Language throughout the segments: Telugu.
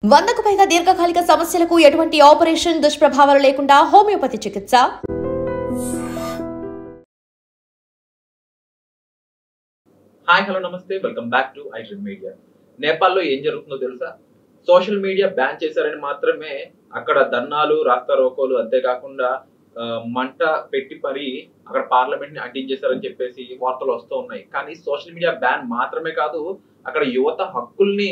100కు పైగా దీర్ఘకాలిక సమస్యలకు ఎటువంటి ఆపరేషన్ దుష్ప్రభావాలు లేకుండా హోమియోపతి చికిత్స. హాయ్ హలో నమస్తే, welcome back to I dream media. నేపాల్లో ఏం జరుగుతుందో తెలుసా? సోషల్ మీడియా బ్యాన్ చేశారని మాత్రమే అక్కడ ధర్నాలు, రాస్తా రోకోలు, అంతేకాకుండా మంట పెట్టి మరి అక్కడ పార్లమెంట్ ని అడ్డించేశారని చెప్పేసి వార్తలు వస్తూ ఉన్నాయి. కానీ సోషల్ మీడియా బ్యాన్ మాత్రమే కాదు, అక్కడ యువత హక్కుల్ని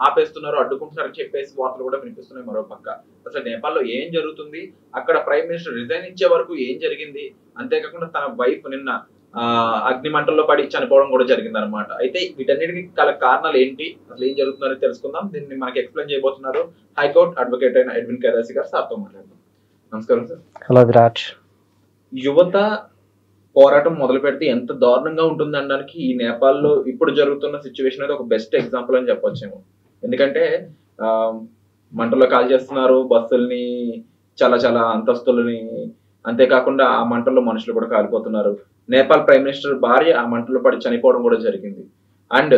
ఆపేస్తున్నారు, అడ్డుకుంటున్నారని చెప్పేసి వార్తలు కూడా వినిపిస్తున్నాయి. మరో పక్క అసలు నేపాల్లో ఏం జరుగుతుంది, అక్కడ ప్రైమ్ మినిస్టర్ రిజైన్ ఇచ్చే వరకు ఏం జరిగింది, అంతేకాకుండా తన వైఫ్ నిన్న అగ్ని మంటల్లో పడి చనిపోవడం కూడా జరిగింది అనమాట. అయితే వీటన్నిటికి గల కారణాలు ఏంటి, అసలు ఏం జరుగుతుందని తెలుసుకుందాం. దీన్ని మనకి ఎక్స్ప్లెయిన్ చేయబోతున్నారు హైకోర్టు అడ్వకేట్ అయిన ఎడ్విన్ కేదాసి గారు. సార్తో మాట్లాడదాం. నమస్కారం సార్. హలో విరాట్. యువత పోరాటం మొదలు పెడితే ఎంత దారుణంగా ఉంటుంది అనడానికి ఈ నేపాల్లో ఇప్పుడు జరుగుతున్న సిచ్యువేషన్ అనేది ఒక బెస్ట్ ఎగ్జాంపుల్ అని చెప్పొచ్చేమో. ఎందుకంటే మంటల్లో కాల్ చేస్తున్నారు, బస్సుల్ని, చాలా చాలా అంతస్తులని, అంతేకాకుండా ఆ మంటల్లో మనుషులు కూడా కాలిపోతున్నారు. నేపాల్ ప్రైమ్ మినిస్టర్ భార్య ఆ మంటల్లో పడి చనిపోవడం కూడా జరిగింది. అండ్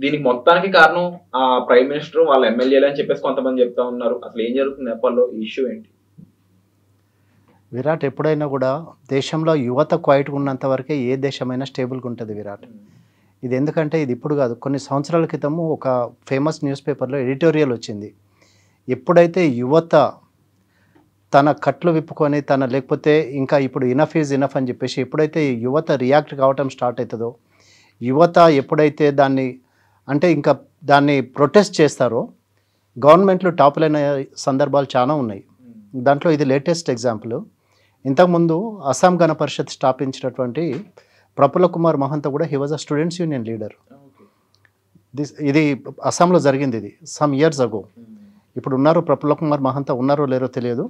దీనికి మొత్తానికి కారణం ఆ ప్రైమ్ మినిస్టర్, వాళ్ళ ఎమ్మెల్యేలు అని చెప్పేసి కొంతమంది చెప్తా ఉన్నారు. అసలు ఏం జరుగుతుంది నేపాల్లో, ఈ ఇష్యూ ఏంటి? విరాట్, ఎప్పుడైనా కూడా దేశంలో యువత క్వైట్గా ఉన్నంత వరకే ఏ దేశమైనా స్టేబుల్గా ఉంటుంది విరాట్. ఇది ఎందుకంటే ఇది ఇప్పుడు కాదు, కొన్ని సంవత్సరాల క్రితము ఒక ఫేమస్ న్యూస్ పేపర్లో ఎడిటోరియల్ వచ్చింది. ఎప్పుడైతే యువత తన కట్లు విప్పుకొని లేకపోతే ఇంకా ఇప్పుడు ఇనఫ్ ఈజ్ ఇనఫ్ అని చెప్పేసి ఎప్పుడైతే యువత రియాక్ట్ కావటం స్టార్ట్ అవుతుందో, యువత ఎప్పుడైతే ఇంకా దాన్ని ప్రొటెస్ట్ చేస్తారో గవర్నమెంట్లు టాపుల్ అయిన సందర్భాలు చాలా ఉన్నాయి. దాంట్లో ఇది లేటెస్ట్ ఎగ్జాంపుల్. ఇంతకుముందు అస్సాం గణ పరిషత్ స్థాపించినటువంటి ప్రఫుల్ల కుమార్ మహంత కూడా he was a students union leader. ఇది అస్సాంలో జరిగింది. ఇది సమ్ ఇయర్స్ అగో. ఇప్పుడు ఉన్నారు ప్రఫుల్ల కుమార్ మహంత, ఉన్నారో లేరో తెలియదు,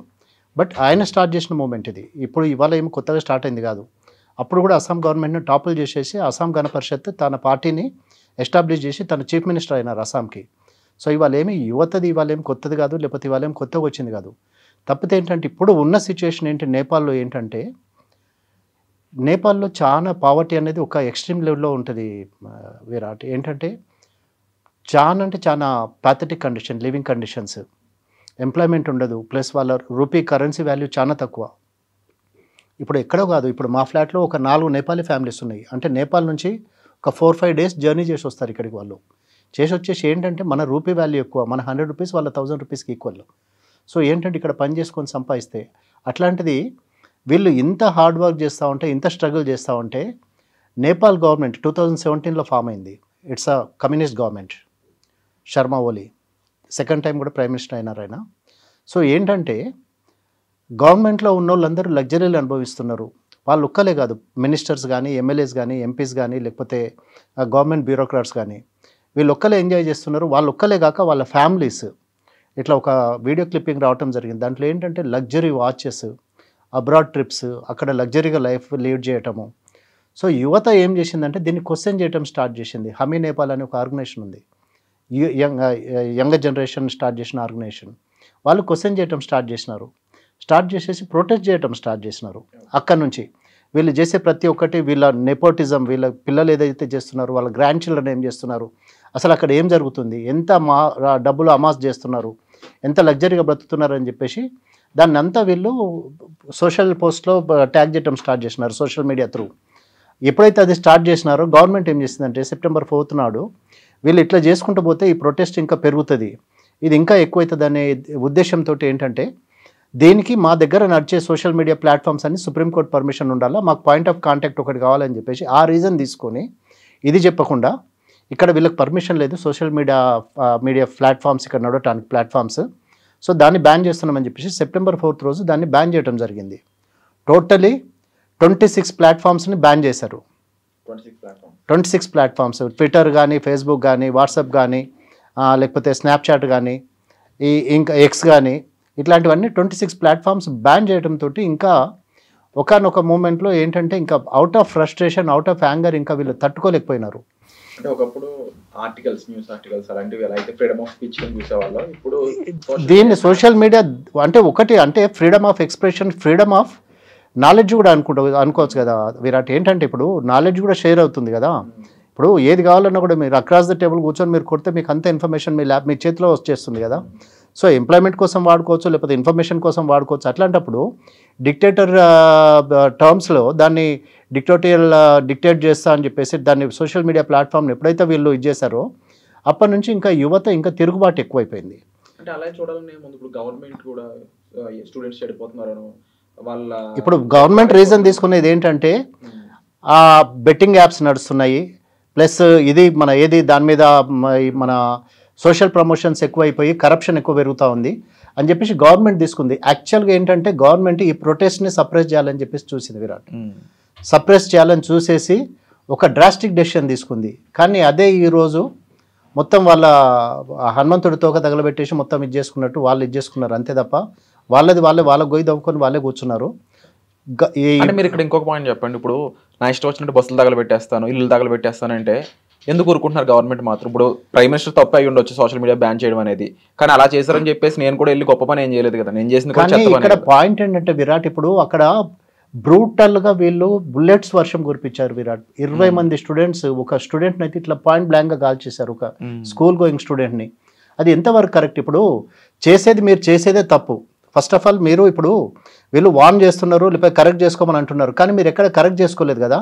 బట్ ఆయన స్టార్ట్ చేసిన మూమెంట్ ఇది. ఇప్పుడు ఇవాళ ఏమి కొత్తగా స్టార్ట్ అయింది కాదు. అప్పుడు కూడా అస్సాం గవర్నమెంట్ని టాపుల్ చేసేసి అస్సాం గణ పరిషత్ తన పార్టీని ఎస్టాబ్లిష్ చేసి తన చీఫ్ మినిస్టర్ అయినారు అస్సాంకి. సో ఇవాళ ఏమి యువతది ఇవాళ ఏం కొత్తది కాదు, లేకపోతే ఇవాళ ఏం కొత్తగా వచ్చింది కాదు. తప్పితే ఏంటంటే ఇప్పుడు ఉన్న సిచ్యువేషన్ ఏంటి నేపాల్లో ఏంటంటే, నేపాల్లో చాలా పావర్టీ అనేది ఒక ఎక్స్ట్రీమ్ లెవెల్లో ఉంటుంది విరాట్. ఏంటంటే చాలా pathetic condition, living conditions, employment ఉండదు, ప్లస్ వాళ్ళ రూపీ కరెన్సీ వాల్యూ చాలా తక్కువ. ఇప్పుడు ఎక్కడో కాదు, ఇప్పుడు మా ఫ్లాట్లో ఒక 4 నేపాలీ ఫ్యామిలీస్ ఉన్నాయి. అంటే నేపాల్ నుంచి ఒక 4-5 డేస్ జర్నీ చేసి వస్తారు ఇక్కడికి. వాళ్ళు చేసి వచ్చేసి ఏంటంటే మన రూపీ వాల్యూ ఎక్కువ, మన 100 రూపీస్ వాళ్ళ 1000 రూపీస్కి ఈక్వల్. సో ఏంటంటే ఇక్కడ పని చేసుకొని సంపాదిస్తే, అట్లాంటిది వీళ్ళు ఇంత హార్డ్ వర్క్ చేస్తూ ఉంటే, ఇంత స్ట్రగుల్ చేస్తూ ఉంటే, నేపాల్ గవర్నమెంట్ 2017లో ఫామ్ అయింది. It's a communist government. Sharma Oli second time కూడా ప్రైమ్ మినిస్టర్ అయినారు ఆయన. సో ఏంటంటే గవర్నమెంట్లో ఉన్న వాళ్ళందరూ లగ్జరీలు అనుభవిస్తున్నారు. వాళ్ళు ఒక్కలే కాదు, మినిస్టర్స్ కానీ, ఎమ్మెల్యేస్ కానీ, ఎంపీస్ కానీ, లేకపోతే గవర్నమెంట్ బ్యూరోక్రాట్స్ కానీ, వీళ్ళు ఒక్కలే ఎంజాయ్ చేస్తున్నారు. వాళ్ళు ఒక్కలే కాక వాళ్ళ ఫ్యామిలీస్. ఇట్లా ఒక వీడియో క్లిప్పింగ్ రావటం జరిగింది. దాంట్లో ఏంటంటే లగ్జరీ వాచెస్, అబ్రాడ్ ట్రిప్స్, అక్కడ లగ్జరీగా లైఫ్ లీడ్ చేయటము. సో యువత ఏం చేసిందంటే దీన్ని క్వశ్చన్ చేయటం స్టార్ట్ చేసింది. హమీ నేపాల్ అనే ఒక ఆర్గనైజేషన్ ఉంది, యంగర్ జనరేషన్ స్టార్ట్ చేసిన ఆర్గనైజేషన్. వాళ్ళు క్వశ్చన్ చేయటం స్టార్ట్ చేసినారు. స్టార్ట్ చేసేసి ప్రొటెస్ట్ చేయటం స్టార్ట్ చేసినారు. అక్కడ నుంచి వీళ్ళు చేసే ప్రతి ఒక్కటి, వీళ్ళ నెపోటిజం, వీళ్ళ పిల్లలు ఏదైతే చేస్తున్నారు, వాళ్ళ గ్రాండ్ చిల్డ్రన్ ఏం చేస్తున్నారు, అసలు అక్కడ ఏం జరుగుతుంది, ఎంత డబ్బులు అమాస్ చేస్తున్నారు, ఎంత లగ్జరీగా బ్రతుకుతున్నారు అని చెప్పేసి దాన్ని అంతా వీళ్ళు సోషల్ పోస్ట్లో ట్యాగ్ చేయడం స్టార్ట్ చేసినారు సోషల్ మీడియా త్రూ. ఎప్పుడైతే అది స్టార్ట్ చేసినారో గవర్నమెంట్ ఏం చేసిందంటే సెప్టెంబర్ 4th నాడు వీళ్ళు ఇట్లా చేసుకుంటూ పోతే ఈ ప్రొటెస్ట్ ఇంకా పెరుగుతుంది, ఇది ఇంకా ఎక్కువవుతుంది అనే ఉద్దేశంతో ఏంటంటే దీనికి మా దగ్గర నడిచే సోషల్ మీడియా ప్లాట్ఫామ్స్ అన్ని సుప్రీంకోర్టు పర్మిషన్ ఉండాలా, మాకు పాయింట్ ఆఫ్ కాంటాక్ట్ ఒకటి కావాలని చెప్పేసి ఆ రీజన్ తీసుకొని, ఇది చెప్పకుండా ఇక్కడ వీళ్ళకి పర్మిషన్ లేదు సోషల్ మీడియా ప్లాట్ఫామ్స్ ఇక్కడ నడవటానికి ప్లాట్ఫామ్స్. సో దాన్ని బ్యాన్ చేస్తున్నామని చెప్పేసి సెప్టెంబర్ 4th రోజు దాన్ని బ్యాన్ చేయడం జరిగింది. టోటలీ 26 ప్లాట్ఫామ్స్ని బ్యాన్ చేశారు. 26 ప్లాట్ఫామ్స్, ట్విట్టర్ కానీ, ఫేస్బుక్ కానీ, వాట్సాప్ కానీ, లేకపోతే స్నాప్చాట్ కానీ, ఇంకా ఎక్స్ కానీ, ఇట్లాంటివన్నీ 26 ప్లాట్ఫామ్స్ బ్యాన్ చేయడంతో ఇంకా ఒకనొక మూమెంట్లో ఏంటంటే ఇంకా out of frustration, out of anger ఇంకా వీళ్ళు తట్టుకోలేకపోయినారు. అంటే ఒకప్పుడు ఆర్టికల్స్, న్యూస్ ఆర్టికల్స్ అలాంటివి ఎలా అయితే ఫ్రీడమ్ ఆఫ్ స్పీచ్ కింద చూసేవాళ్ళం, ఇప్పుడు దీన్ని సోషల్ మీడియా అంటే ఒకటి అంటే freedom of expression, freedom of knowledge కూడా అనుకోవచ్చు కదా విరాట్. ఏంటంటే ఇప్పుడు నాలెడ్జ్ కూడా షేర్ అవుతుంది కదా. ఇప్పుడు ఏది కావాలన్నా కూడా మీరు అక్రాస్ ద టేబుల్ కూర్చొని మీరు కొడితే మీకు అంత ఇన్ఫర్మేషన్ మీ చేతిలో వచ్చేస్తుంది కదా. సో ఎంప్లాయ్మెంట్ కోసం వాడుకోవచ్చు, లేకపోతే ఇన్ఫర్మేషన్ కోసం వాడుకోవచ్చు. అట్లాంటప్పుడు డిక్టేటర్ టర్మ్స్లో దాన్ని డిక్టేట్ చేస్తా అని చెప్పేసి దాన్ని సోషల్ మీడియా ప్లాట్ఫామ్ని ఎప్పుడైతే వీళ్ళు ఇది చేశారో అప్పటి నుంచి ఇంకా యువత ఇంకా తిరుగుబాటు ఎక్కువైపోయింది. అంటే అలా చూడాలని ముందు ఇప్పుడు గవర్నమెంట్ కూడా స్టూడెంట్స్ చెడిపోతున్నారు వాళ్ళ. ఇప్పుడు గవర్నమెంట్ రీజన్ తీసుకునేది ఏంటంటే ఆ బెట్టింగ్ యాప్స్ నడుస్తున్నాయి, ప్లస్ ఇది దాని మీద మన సోషల్ ప్రమోషన్స్ ఎక్కువైపోయి కరప్షన్ ఎక్కువ పెరుగుతూ ఉంది అని చెప్పేసి గవర్నమెంట్ తీసుకుంది. యాక్చువల్గా ఏంటంటే గవర్నమెంట్ ఈ ప్రొటెస్ట్ని సప్రెస్ చేయాలని చెప్పేసి చూసింది విరాట్. సప్రెస్ చేయాలని చూసేసి ఒక డ్రాస్టిక్ డెసిషన్ తీసుకుంది. కానీ అదే ఈరోజు మొత్తం వాళ్ళ హనుమంతుడి తోక తగలబెట్టేసి మొత్తం ఇది చేసుకున్నట్టు వాళ్ళు ఇది చేసుకున్నారు అంతే తప్ప వాళ్ళ గొయ్యి దవ్వుకొని వాళ్ళే కూర్చున్నారు. అంటే మీరు ఇక్కడ ఇంకొక పాయింట్ చెప్పండి. ఇప్పుడు నా ఇష్టం వచ్చినట్టు బస్సులు తగలబెట్టేస్తాను, ఇల్లు తగలబెట్టేస్తానంటే ఎందుకు ఊరుకుంటున్నారు గవర్నమెంట్ మాత్రం? ఇప్పుడు ప్రైమ్ మినిస్టర్ తప్పు అయి ఉండొచ్చు సోషల్ మీడియా బ్యాన్ చేయడం అనేది, కానీ అలా చేశారని చెప్పేసి నేను కూడా వెళ్ళి గొప్ప పని ఏం చేయలేదు కదా, నేను చేసింది. కానీ ఇక్కడ పాయింట్ ఏంటంటే విరాట్, ఇప్పుడు అక్కడ బ్రూటల్గా వీళ్ళు బుల్లెట్స్ వర్షం కురిపించారు విరాట్. 20 మంది స్టూడెంట్స్, ఒక స్టూడెంట్ని అయితే ఇట్లా పాయింట్ బ్లాంక్గా కాల్చేశారు, ఒక స్కూల్ గోయింగ్ స్టూడెంట్ని. అది ఎంతవరకు కరెక్ట్? ఇప్పుడు మీరు చేసేదే తప్పు. ఫస్ట్ ఆఫ్ ఆల్ మీరు ఇప్పుడు వీళ్ళు వార్న్ చేస్తున్నారు, లేకపోతే కరెక్ట్ చేసుకోమని అంటున్నారు, కానీ మీరు ఎక్కడ కరెక్ట్ చేసుకోలేదు కదా.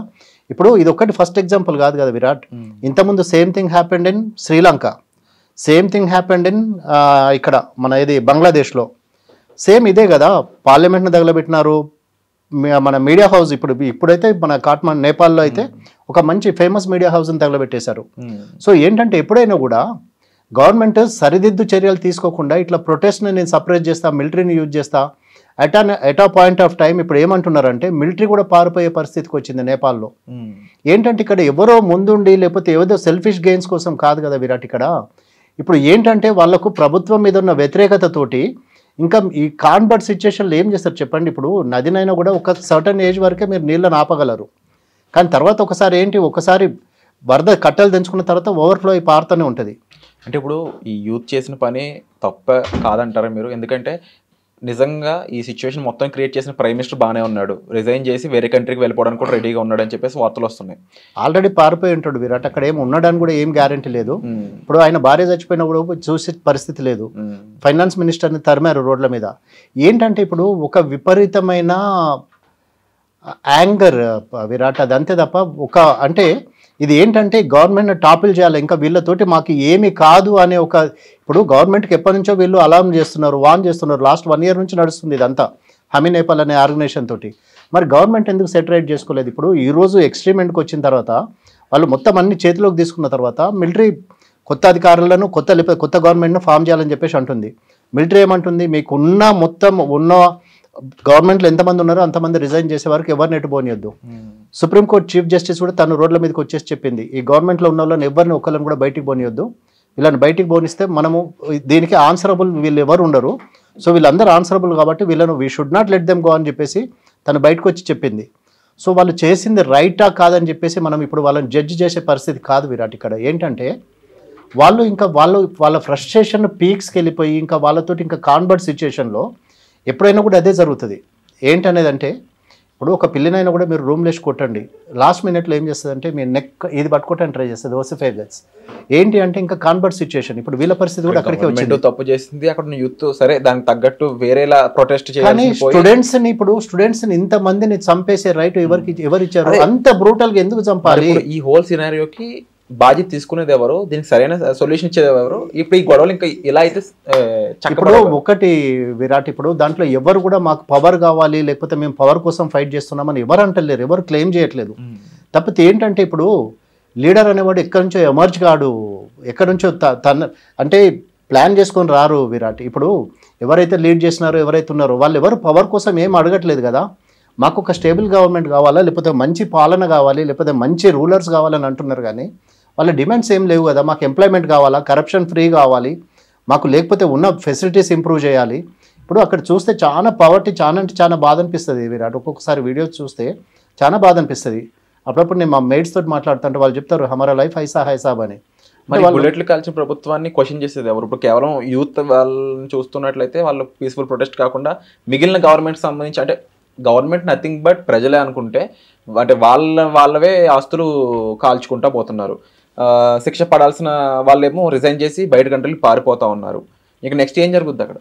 ఇప్పుడు ఇది ఒకటి ఫస్ట్ ఎగ్జాంపుల్ కాదు కదా విరాట్. ఇంతకుముందు same thing happened in Sri Lanka, same thing happened in ఇక్కడ మన బంగ్లాదేశ్లో సేమ్ ఇదే కదా. పార్లమెంట్ని తగలబెట్టినారు, మన మీడియా హౌస్ ఇప్పుడైతే మన కాఠ్మండు నేపాల్లో అయితే ఒక మంచి ఫేమస్ మీడియా హౌస్ని తగలబెట్టేశారు. సో ఏంటంటే ఎప్పుడైనా కూడా గవర్నమెంట్ సరిదిద్దు చర్యలు తీసుకోకుండా ఇట్లా ప్రొటెస్ట్ని నేను సపరేట్ చేస్తా, మిలిటరీని యూజ్ చేస్తా ఎట్ ఆ పాయింట్ ఆఫ్ టైం ఇప్పుడు ఏమంటున్నారంటే మిలిటరీ కూడా పారిపోయే పరిస్థితికి వచ్చింది నేపాల్లో. ఏంటంటే ఇక్కడ ఎవరో ముందుండి లేకపోతే ఏదో సెల్ఫిష్ గెయిన్స్ కోసం కాదు కదా విరాట్. ఇక్కడ ఇప్పుడు ఏంటంటే వాళ్ళకు ప్రభుత్వం మీద ఉన్న వ్యతిరేకతతోటి ఇంకా ఈ కాన్బర్ట్ సిచ్యుయేషన్లో ఏం చేస్తారు చెప్పండి. ఇప్పుడు నదినైనా కూడా ఒక సర్టన్ ఏజ్ వరకే మీరు నీళ్ళని ఆపగలరు, కానీ తర్వాత ఒకసారి వరద కట్టలు తెంచుకున్న తర్వాత ఓవర్ఫ్లో అయి పారుతూనే ఉంటుంది. అంటే ఇప్పుడు ఈ యూత్ చేసిన పని తప్ప కాదంటారా మీరు? ఎందుకంటే నిజంగా ఈ సిచ్యువేషన్ మొత్తం క్రియేట్ చేసిన ప్రైమ్ మినిస్టర్ బాగానే ఉన్నాడు, రిజైన్ చేసి వేరే కంట్రీకి వెళ్ళిపోవడానికి కూడా రెడీగా ఉన్నాడు అని చెప్పేసి వార్తలు వస్తున్నాయి. ఆల్రెడీ పారిపోయి ఉంటాడు విరాట్, అక్కడ ఏం ఉన్నాడని కూడా ఏం గ్యారంటీ లేదు. ఇప్పుడు ఆయన భార్య చచ్చిపోయినా కూడా చూసే పరిస్థితి లేదు. ఫైనాన్స్ మినిస్టర్ని తరిమారు రోడ్ల మీద. ఏంటంటే ఇప్పుడు ఒక విపరీతమైన యాంగర్ విరాట్, అది అంతే తప్ప అంటే ఇది ఏంటంటే గవర్నమెంట్ టాపిల్ చేయాలి, ఇంకా వీళ్ళతోటి మాకు ఏమి కాదు అనే ఇప్పుడు గవర్నమెంట్కి ఎప్పటి నుంచో వీళ్ళు అలారం చేస్తున్నారు, వార్న్ చేస్తున్నారు. లాస్ట్ 1 year నుంచి నడుస్తుంది ఇదంతా హమీ నేపాల్ అనే ఆర్గనైజేషన్ తోటి. మరి గవర్నమెంట్ ఎందుకు సెటరేట్ చేసుకోలేదు? ఇప్పుడు ఈరోజు ఎక్స్ట్రీమ్ ఎండ్కి వచ్చిన తర్వాత వాళ్ళు మొత్తం అన్ని చేతిలోకి తీసుకున్న తర్వాత మిలిటరీ కొత్త అధికారులను కొత్త గవర్నమెంట్ను ఫామ్ చేయాలని చెప్పేసి అంటుంది. మిలిటరీ ఏమంటుంది, మీకు ఉన్న గవర్నమెంట్లో ఎంతమంది ఉన్నారో అంతమంది రిజైన్ చేసే వరకు ఎవరిని ఎట్టుపోనియొద్దు. సుప్రీంకోర్టు చీఫ్ జస్టిస్ కూడా తను రోడ్ల మీదకి వచ్చేసి చెప్పింది, ఈ గవర్నమెంట్లో ఉన్న వాళ్ళని ఎవరిని ఒకళ్ళని కూడా బయటికి పోనియొద్దు, వీళ్ళని బయటికి పోనిస్తే మనము దీనికి ఆన్సరబుల్ వీళ్ళు ఎవరు ఉండరు, సో వీళ్ళందరూ ఆన్సరబుల్ కాబట్టి వీళ్ళను we should not let them go అని చెప్పేసి తను బయటకు వచ్చి చెప్పింది. సో వాళ్ళు చేసింది రైటా కాదని చెప్పేసి మనం ఇప్పుడు వాళ్ళని జడ్జి చేసే పరిస్థితి కాదు విరాట్. ఇక్కడ ఏంటంటే వాళ్ళ ఫ్రస్ట్రేషన్ పీక్స్కి వెళ్ళిపోయి ఇంకా వాళ్ళతోటి ఇంకా కాన్వర్ట్ సిచ్యుయేషన్లో ఎప్పుడైనా కూడా అదే జరుగుతుంది. ఏంటనేది అంటే ఇప్పుడు ఒక పిల్లినైనా కూడా మీరు రూమ్ లేసి కొట్టండి, లాస్ట్ మినిట్లో ఏం చేస్తుంది అంటే మీ నెక్ ఇది పట్టుకోవటానికి ట్రై చేస్తుంది, ఓసిఫైగస్. ఏంటి అంటే ఇంకా కాన్వర్ట్ సిచ్యుయేషన్. ఇప్పుడు వీళ్ళ పరిస్థితి కూడా అక్కడికే వచ్చింది. తప్పు చేసింది అక్కడ యూత్, సరే దానికి తగ్గట్టు వేరేలా ప్రొటెస్ట్ చేయాలి. స్టూడెంట్స్ని ఇంతమందిని చంపేసే రైట్ ఎవరిచ్చారు? అంత బ్రూటల్గా ఎందుకు చంపాలి? ఈ హోల్ సినారియోకి బాధ్యత తీసుకునేది ఎవరు? దీనికి సరైన సొల్యూషన్ ఇచ్చేది ఎవరు? ఇప్పుడు ఈ గొడవలు ఇంకా ఇలా అయితే ఇప్పుడు ఒకటి విరాట్, ఇప్పుడు దాంట్లో ఎవరు కూడా మాకు పవర్ కావాలి లేకపోతే మేము పవర్ కోసం ఫైట్ చేస్తున్నామని ఎవరు అంటలేరు, ఎవరు క్లెయిమ్ చేయట్లేదు. తప్పితే ఏంటంటే ఇప్పుడు లీడర్ అనేవాడు ఎక్కడి నుంచో ఎమర్జ్ కాడు, ఎక్కడి నుంచో అంటే ప్లాన్ చేసుకొని రారు విరాట్. ఇప్పుడు ఎవరైతే లీడ్ చేసినారో ఎవరైతే ఉన్నారో వాళ్ళు ఎవరు పవర్ కోసం ఏం అడగట్లేదు కదా. మాకు ఒక స్టేబుల్ గవర్నమెంట్ కావాలా, లేకపోతే మంచి పాలన కావాలి, లేకపోతే మంచి రూలర్స్ కావాలని అంటున్నారు. కానీ వాళ్ళ డిమాండ్స్ ఏం లేవు కదా. మాకు ఎంప్లాయ్మెంట్ కావాలా, కరప్షన్ ఫ్రీ కావాలి, మాకు లేకపోతే ఉన్న ఫెసిలిటీస్ ఇంప్రూవ్ చేయాలి. ఇప్పుడు అక్కడ చూస్తే చాలా పవర్టీ, చాలా బాధ అనిపిస్తుంది విరాట్. ఒక్కొక్కసారి వీడియోస్ చూస్తే చాలా బాధ అనిపిస్తుంది. అప్పుడప్పుడు నేను మా మేట్స్ తోటి మాట్లాడుతుంటే వాళ్ళు చెప్తారు హమారా లైఫ్ హైసా హైసాబ్ అని. మరి బుల్లెట్లు కాల్చిన ప్రభుత్వాన్ని క్వశ్చన్ చేసేది ఎవరు? ఇప్పుడు కేవలం యూత్ వాళ్ళని చూస్తున్నట్లయితే వాళ్ళు పీస్ఫుల్ ప్రొటెస్ట్ కాకుండా మిగిలిన గవర్నమెంట్ సంబంధించి అంటే గవర్నమెంట్ నథింగ్ బట్ ప్రజలే అనుకుంటే అంటే వాళ్ళవే ఆస్తులు కాల్చుకుంటా పోతున్నారు. శిక్ష పడాల్సిన వాళ్ళేమో రిజైన్ చేసి బయట కంట్రీలు పారిపోతా ఉన్నారు. ఇక నెక్స్ట్ ఏం జరుగుద్ది అక్కడ?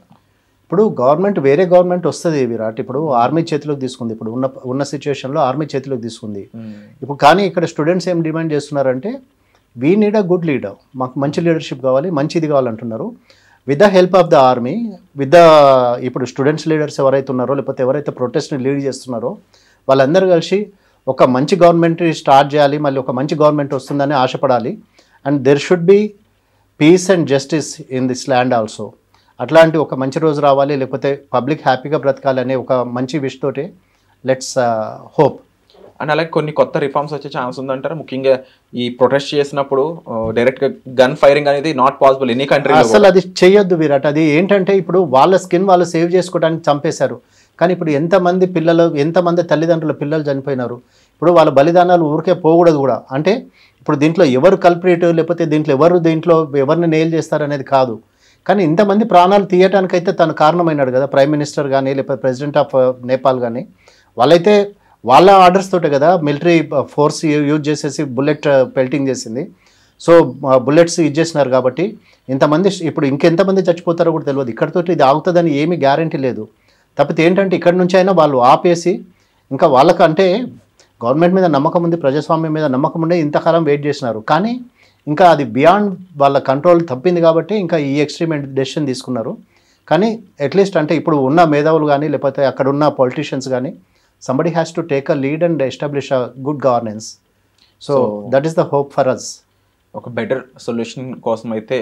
ఇప్పుడు గవర్నమెంట్ వేరే గవర్నమెంట్ వస్తుంది విరాట్. ఇప్పుడు ఆర్మీ చేతిలోకి తీసుకుంది, ఇప్పుడు ఉన్న సిచ్యువేషన్లో ఆర్మీ చేతిలోకి తీసుకుంది. ఇప్పుడు కానీ ఇక్కడ స్టూడెంట్స్ ఏం డిమాండ్ చేస్తున్నారంటే we need a good leader, మాకు మంచి లీడర్షిప్ కావాలి, మంచిది కావాలంటున్నారు. With the help of the army, with the ఇప్పుడు స్టూడెంట్స్ లీడర్స్ ఎవరైతే ఉన్నారో లేకపోతే ఎవరైతే ప్రొటెస్ట్ని లీడ్ చేస్తున్నారో వాళ్ళందరూ కలిసి ఒక మంచి గవర్నమెంట్ స్టార్ట్ చేయాలి, మళ్ళీ ఒక మంచి గవర్నమెంట్ వస్తుందని ఆశపడాలి. And there should be peace and justice in this land also. అట్లాంటి ఒక మంచి రోజు రావాలి, లేకపోతే పబ్లిక్ హ్యాపీగా బ్రతకాలనే ఒక మంచి విష్ తోటి లెట్స్ హోప్. అండ్ అలాగే కొన్ని కొత్త రిఫార్మ్స్ వచ్చే ఛాన్స్ ఉందంటారా? ముఖ్యంగా ఈ ప్రొటెస్ట్ చేసినప్పుడు డైరెక్ట్గా గన్ ఫైరింగ్ అనేది నాట్ పాసిబుల్ ఎనీ కంట్రీ. అసలు అది చేయొద్దు విరాట్. అది ఏంటంటే ఇప్పుడు వాళ్ళ స్కిన్ వాళ్ళు సేవ్ చేసుకోవడానికి చంపేశారు. కానీ ఇప్పుడు ఎంతమంది పిల్లలు, ఎంతమంది తల్లిదండ్రుల పిల్లలు చనిపోయినారు. ఇప్పుడు వాళ్ళ బలిదానాలు ఊరికే పోకూడదు కూడా. అంటే ఇప్పుడు దీంట్లో ఎవరు కల్ప్రిట్, లేకపోతే దీంట్లో ఎవరిని నేల్ చేస్తారనేది కాదు. కానీ ఇంతమంది ప్రాణాలు తీయటానికైతే తను కారణమైనాడు కదా, ప్రైమ్ మినిస్టర్ కానీ లేకపోతే ప్రెసిడెంట్ ఆఫ్ నేపాల్ కానీ. వాళ్ళైతే వాళ్ళ ఆర్డర్స్ తోటే కదా మిలిటరీ ఫోర్స్ యూజ్ చేసేసి బుల్లెట్ పెల్టింగ్ చేసింది. సో బుల్లెట్స్ యూజ్ చేసినారు కాబట్టి ఇంతమంది, ఇప్పుడు ఇంకెంతమంది చచ్చిపోతారో కూడా తెలియదు. ఇక్కడితోటి ఇది ఆగుతుందని ఏమీ గ్యారంటీ లేదు. తప్పితే ఏంటంటే ఇక్కడ నుంచి అయినా వాళ్ళు ఆపేసి, ఇంకా వాళ్ళకంటే గవర్నమెంట్ మీద నమ్మకం ఉంది, ప్రజాస్వామ్యం మీద నమ్మకం ఉండే ఇంతకాలం వెయిట్ చేసినారు. కానీ ఇంకా అది బియాండ్ వాళ్ళ కంట్రోల్ తప్పింది కాబట్టి ఇంకా ఈ ఎక్స్ట్రీమ్ డెసిషన్ తీసుకున్నారు. కానీ అట్లీస్ట్ అంటే ఇప్పుడు ఉన్న మేధావులు కానీ లేకపోతే అక్కడ ఉన్న పొలిటీషియన్స్ కానీ somebody has to take a lead and establish a good governance. So that is the hope for us. ఒక బెటర్ సొల్యూషన్ కోసం అయితే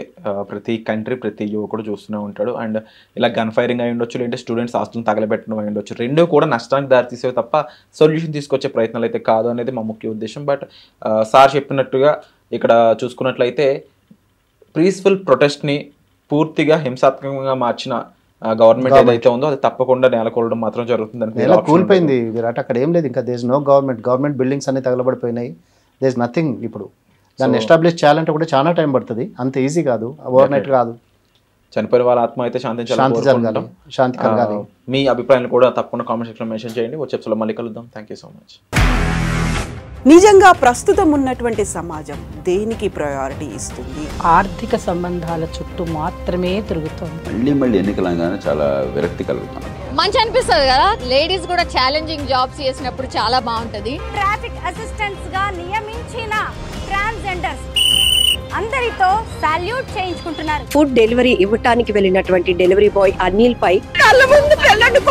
ప్రతి కంట్రీ, ప్రతి యువకుడు చూస్తూనే ఉంటాడు. అండ్ ఇలా గన్ ఫైరింగ్ అయి ఉండొచ్చు, లేదంటే స్టూడెంట్స్ ఆస్తులను తగలబెట్టడం అయి ఉండొచ్చు. రెండు కూడా నష్టానికి దారితీసేవి తప్ప సొల్యూషన్ తీసుకొచ్చే ప్రయత్నాలు అయితే కాదు అనేది మా ముఖ్య ఉద్దేశం. బట్ సార్ చెప్పినట్టుగా ఇక్కడ చూసుకున్నట్లయితే పీస్ఫుల్ ప్రొటెస్ట్ని పూర్తిగా హింసాత్మకంగా మార్చిన గవర్నమెంట్ ఏదైతే ఉందో అది తప్పకుండా నేలకూలడం మాత్రం జరుగుతుంది. కూలిపోయింది విరాట్. అక్కడ ఏం లేదు, ఇంకా there is no government buildings అన్ని తగలబడిపోయినాయి. There is nothing. ఇప్పుడు దాన్ని ఎస్టాబ్లిష్ చేయాలంటే కూడా చాలా టైం పడుతుంది, అంత ఈజీ కాదు, ఓవర్ నైట్ కాదు. చనిపోయిన వాళ్ళ ఆత్మ అయితే శాంతి కలగాలి. మీ అభిప్రాయాలు కూడా తప్పకుండా కామెంట్ సెక్షన్లో మెన్షన్ చేయండి. వచ్చే ఎపిసోడ్లో మళ్ళీ కలుద్దాం. Thank you so much. నిజంగా ప్రస్తుతం ఉన్నటువంటి సమాజం దేనికి ప్రయారిటీ ఇస్తుంది? ఆర్థిక సంబంధాల చుట్టూ మాత్రమే తిరుగుతుంది. మళ్ళీ ఎన్నికలంగానే చాలా విరక్తి కలుగుతాం. మంచి అనిపిస్తుంది కదా, లేడీస్ కూడా ఛాలెంజింగ్ జాబ్స్ చేసినప్పుడు చాలా బాగుంటది. ట్రాఫిక్ అసిస్టెంట్స్ గా నియమించిన ట్రాన్స్జెండర్స్ అందరితో సాల్యూట్ చేయించుకుంటున్నారు. ఫుడ్ డెలివరీ ఇవ్వటానికి వెళ్ళినటువంటి డెలివరీ బాయ్ అనిల్ పై కళ్ళ ముందు పెళ్ళండి